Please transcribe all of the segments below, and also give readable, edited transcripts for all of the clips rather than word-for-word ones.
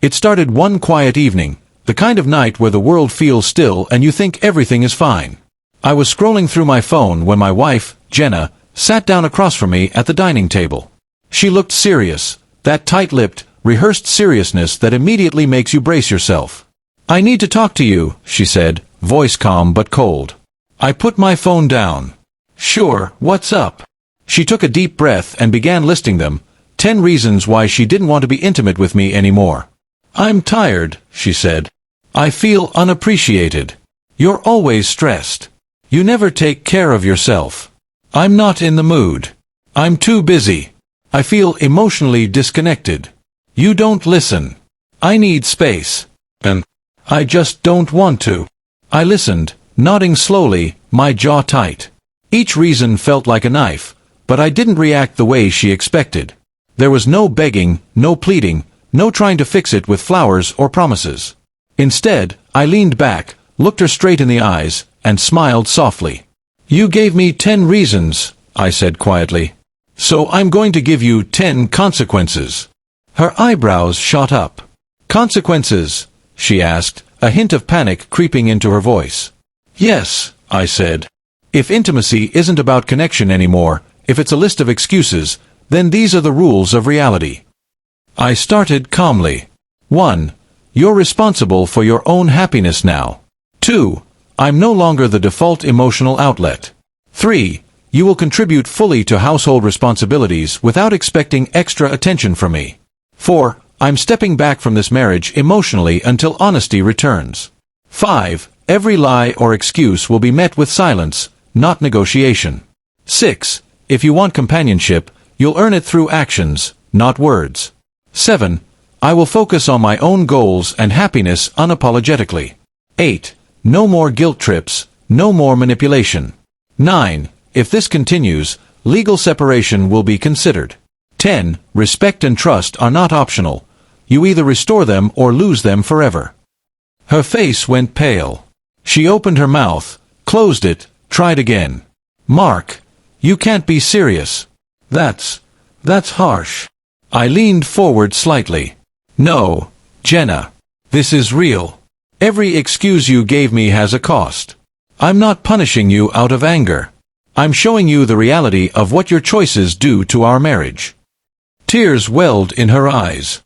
It started one quiet evening, the kind of night where the world feels still and you think everything is fine. I was scrolling through my phone when my wife, Jenna, sat down across from me at the dining table. She looked serious, that tight-lipped, rehearsed seriousness that immediately makes you brace yourself. "I need to talk to you," she said, voice calm but cold. I put my phone down. "Sure, what's up?" She took a deep breath and began listing them, 10 reasons why she didn't want to be intimate with me anymore. "I'm tired," she said. "I feel unappreciated. You're always stressed. You never take care of yourself. I'm not in the mood. I'm too busy. I feel emotionally disconnected. You don't listen. I need space. And I just don't want to." I listened, nodding slowly, my jaw tight. Each reason felt like a knife, but I didn't react the way she expected. There was no begging, no pleading, no trying to fix it with flowers or promises. Instead, I leaned back, looked her straight in the eyes, and smiled softly. "You gave me 10 reasons," I said quietly. "So I'm going to give you 10 consequences." Her eyebrows shot up. "Consequences?" she asked, a hint of panic creeping into her voice. "Yes," I said. "If intimacy isn't about connection anymore, if it's a list of excuses, then these are the rules of reality." I started calmly. 1. You're responsible for your own happiness now. 2. I'm no longer the default emotional outlet. 3. You will contribute fully to household responsibilities without expecting extra attention from me. 4. I'm stepping back from this marriage emotionally until honesty returns. 5. Every lie or excuse will be met with silence, not negotiation. 6. If you want companionship, you'll earn it through actions, not words. 7. I will focus on my own goals and happiness unapologetically. 8. No more guilt trips, no more manipulation. 9. If this continues, legal separation will be considered. 10. Respect and trust are not optional. You either restore them or lose them forever. Her face went pale. She opened her mouth, closed it, tried again. "Mark, you can't be serious. That's harsh." I leaned forward slightly. "No, Jenna. This is real. Every excuse you gave me has a cost. I'm not punishing you out of anger. I'm showing you the reality of what your choices do to our marriage." Tears welled in her eyes.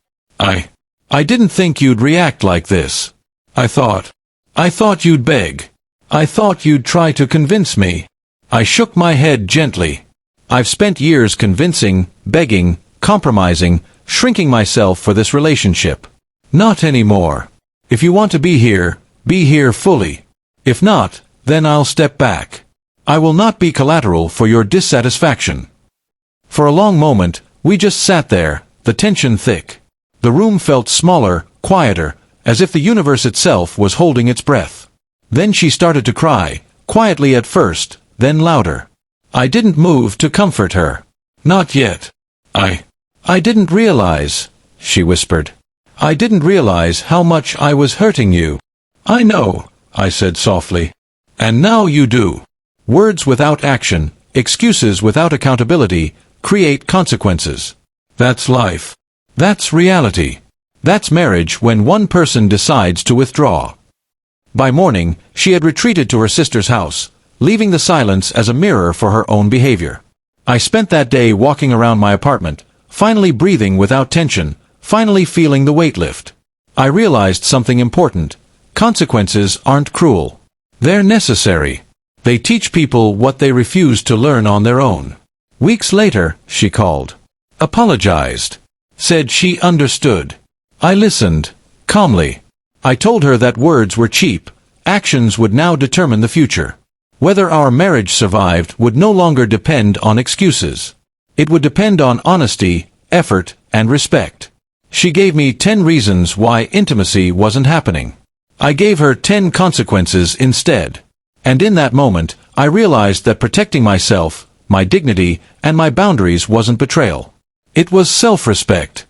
I didn't think you'd react like this. I thought you'd beg. I thought you'd try to convince me." I shook my head gently. "I've spent years convincing, begging, compromising, shrinking myself for this relationship. Not anymore. If you want to be here fully. If not, then I'll step back. I will not be collateral for your dissatisfaction." For a long moment, we just sat there, the tension thick. The room felt smaller, quieter, as if the universe itself was holding its breath. Then she started to cry, quietly at first, then louder. I didn't move to comfort her. "Not yet. I didn't realize," she whispered. "I didn't realize how much I was hurting you." "I know," I said softly. "And now you do." Words without action, excuses without accountability, create consequences. That's life. That's reality. That's marriage when one person decides to withdraw. By morning, she had retreated to her sister's house, leaving the silence as a mirror for her own behavior. I spent that day walking around my apartment, finally breathing without tension, finally feeling the weight lift. I realized something important. Consequences aren't cruel. They're necessary. They teach people what they refuse to learn on their own. Weeks later, she called. Apologized. Said she understood. I listened, calmly. I told her that words were cheap. Actions would now determine the future. Whether our marriage survived would no longer depend on excuses. It would depend on honesty, effort, and respect. She gave me 10 reasons why intimacy wasn't happening. I gave her 10 consequences instead. And in that moment, I realized that protecting myself, my dignity, and my boundaries wasn't betrayal. It was self-respect.